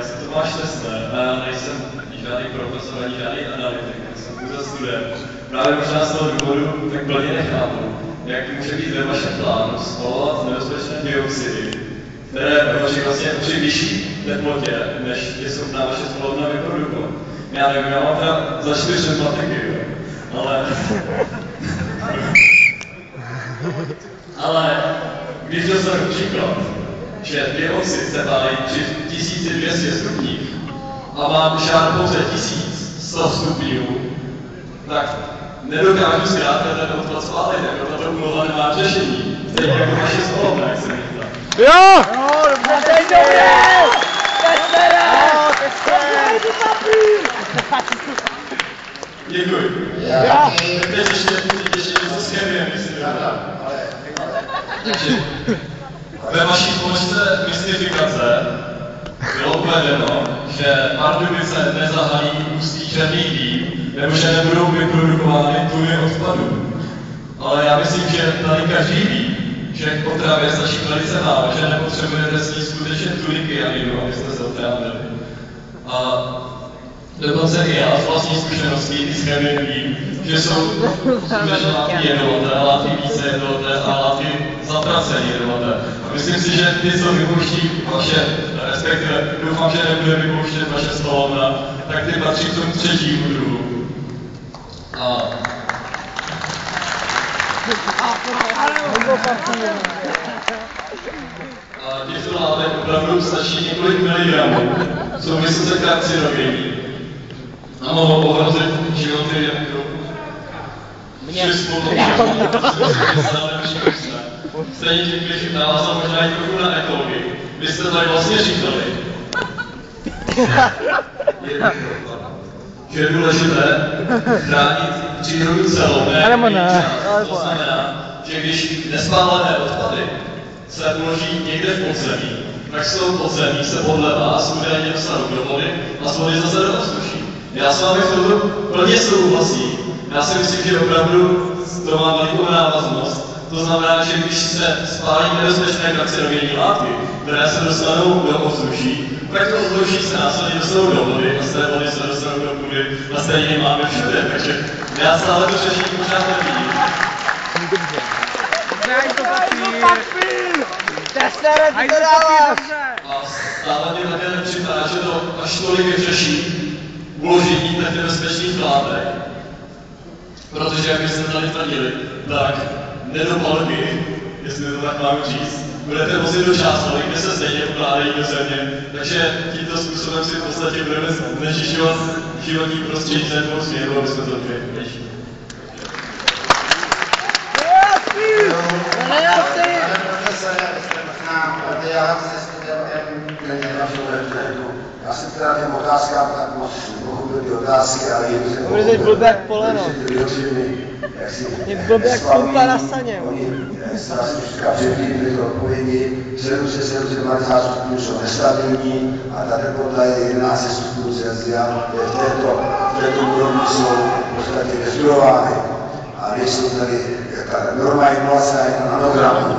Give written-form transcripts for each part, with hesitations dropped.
já jsem to máš šťastné, já nejsem žádný profesor ani žádný analytik, já jsem pouze student. Právě možná z toho důvodu tak plně nechápu, jak může být ve vašem plánu spalovat nebezpečné dioxidy, které hoří vlastně při vyšší teplotě, než je schopná vaše spalovna vyprodukovat. Já nevím, já mám teda za 4 matiky, ale když dostanu příklad, že dioxid se pálí při 1200 stupních a mám žár pouze 1100 stupňů, tak nedokážu zkrátka ten odpad spálit, jako tato úloha nemá řešení. Stejně jako vaše spalovna, jak se mi ptá. Jo! Teď dobré! Děkuji. Teď ještě něco s chemiem, jestli takže ve vaší pomočce mystifikace bylo uvedeno, že Pardubice nezahalí ústí černých dým, nebo že nebudou vyprodukovány tuny odpadů. Ale já myslím, že tady každý ví, že k potravě stačí velice málo, že nepotřebujete sníst skutečně tuny kyaninu, abyste se otrávili. A dokonce i já z vlastní zkušeností i s chemii vím, že jsou skutečně látky jedovaté, látky více jedovaté a látky zatracené jedovaté. A myslím si, že ty, co vypouští vaše, respektive doufám, že nebude vypouštět vaše spalovna, tak ty patří k tomu třetímu druhu. A těchto látek opravdu stačí několik miligramů, jsou vysoce karcinogenní a mohou ohrozit životy jen při spolupracování. Stejně tím, když navázal možná i trochu na ekologii. Vy jste tady vlastně říkali, že je důležité chránit přírodu celou, ne? To znamená, že když nespálené odpady se uloží někde v podzemí, tak z toho podzemí se podle vás údajně dostanou do vody a z vody zase do ovzduší. Já s vámi v tomto plně souhlasím. Já si myslím, že opravdu to má velikou návaznost. To znamená, že když se spálí nebezpečné karcinogenní látky, které se dostanou do ovzduší, tak to ovzduší se následně dostanou do vody a z té vody se dostanou do půdy a stejně máme všude. Takže já stále to řešení pořád nevidím. A stále mi také nepřipadá, že to až tolik řeší uložení těch nebezpečných látek. Protože, jak byste tady tvrdili, tak nedopalky, jestli to tak mám říct, budete vozit do částovek, kde se stejně ukládají do země, takže tímto způsobem si v podstatě budeme znečišťovat životní prostředí ze dvou směrů, aby jsme to vyšli. Já jsem teda těm otázkám tak moc pochopil ty otázky, ale je to bude teď blbě jak poleno. Je blbě jak půlka na saně. Oni se nás říká předtím tyto odpovědi, 750 stupňů jsou nestabilní a ta teplota je 11 stupňů Celsia, v této úrovni jsou v podstatě rezurovány a nejsou tady ta normální 0,1 nanogramů.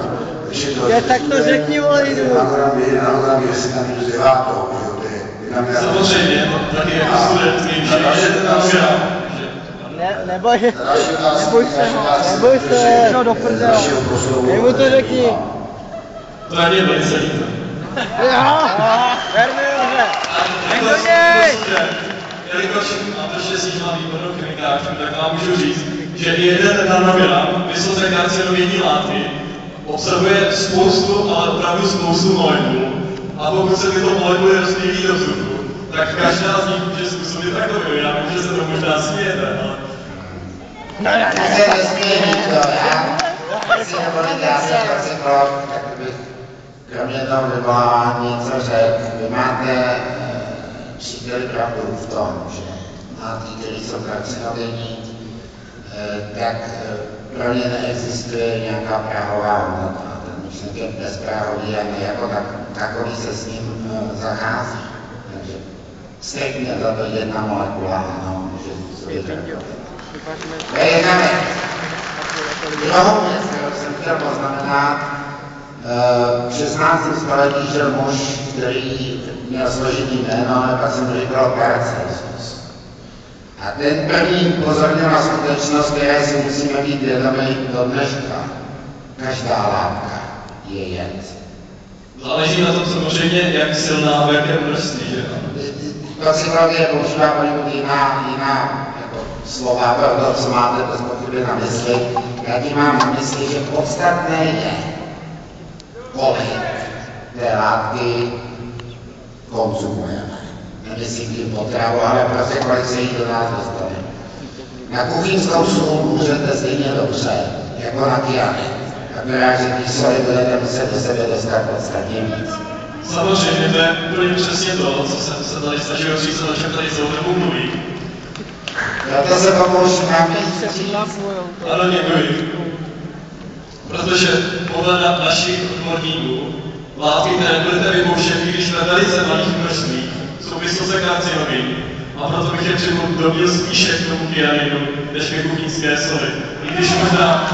Tak to řekni, vole, jdu. Nanogram je 10 na minus 9. Samozřejmě, taky jako student vím, že je ten nanogram. Neboj se, no do prdele. Jemu to řekni. To ani je velice líto. Jo, verme dobře. Nech do něj. Jelikož mám to štěstí, že mám výbornou chemikářku, tak vám můžu říct, že jeden nanogram vysoce karcinogenní látky obsahuje spoustu, ale opravdu spoustu molekul. A pokud se tyto molekuly rozpílí do vzduchu, tak každá z nich může způsobit takový. Já vím, že se to možná smějete, ale... Já se nesmějím, já si nebolíte, já se pro, tak bych kromě toho vyvolávání něco řekl. Vy máte příteli pravdu v tom, že látky, které jsou karcinogenní, tak pro ně neexistuje nějaká prahová hodnota. Ten je bezprahový a jako takový se s ním zachází. Takže striktně za to jedna molekula, ano, může způsobit rakovinu. To je jedna věc. Druhou věc, kterou jsem chtěl poznamenat, V 16. století žil muž, který měl složitý jméno, ale pak jsem to říkal Paracelsus. A ten první upozornil na skutečnost, které si musíme být vědomi do dneška. Každá látka je jed. Záleží na tom samozřejmě, jak silná a v jakém množství, že? To si hlavně používá poněkud jiná jako slova, to, co máte bez pochyby na mysli. Já tím mám na mysli, že podstatné je, kolik té látky konzumujeme. Nemyslím tím potravu, ale prostě kolik se jí do nás dostane. Na kuchyňskou sůl můžete stejně dobře, jako na kyanid. Akorát, že ty soli budete muset do sebe dostat podstatně víc. Samozřejmě, to je úplně přesně to, co jsem se tady snažil říct, o čem tady celou dobu mluví. Proto se pokouším vám říct. Ano, děkuji. Protože podle našich odborníků látky, které budete vypouštět, i když ve velice malých množstvích, jsou vysoce karcinogenní. A proto bych je připodobnil spíše k tomu kyanidu, než ke kuchyňské soli. I když možná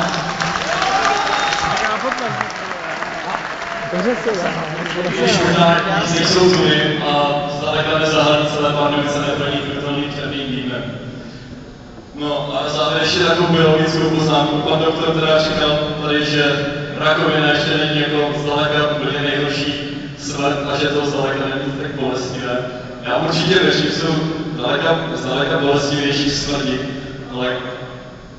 nic nejsou zury a zdaleka nezahalí celé Pardubice neplní vrtulník černým dýmem. No a na závěr ještě takovou biologickou poznámku. Pan doktor teda říkal tady, že rakovina ještě není jako zdaleka úplně nejhorší smrt a že to zdaleka není tak bolestivé. Já určitě věřím, že jsou zdaleka bolestivější smrti, ale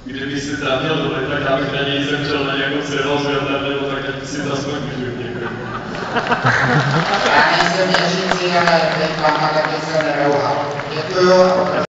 kdyby si teda měl dovolit, tak já bych raději zemřel na nějakou cirhózu nebo tak, jak si za smrt můžu. Děkuji. Já nejsem věřící, ale teď vám na taky se nerouhal. Děkuju.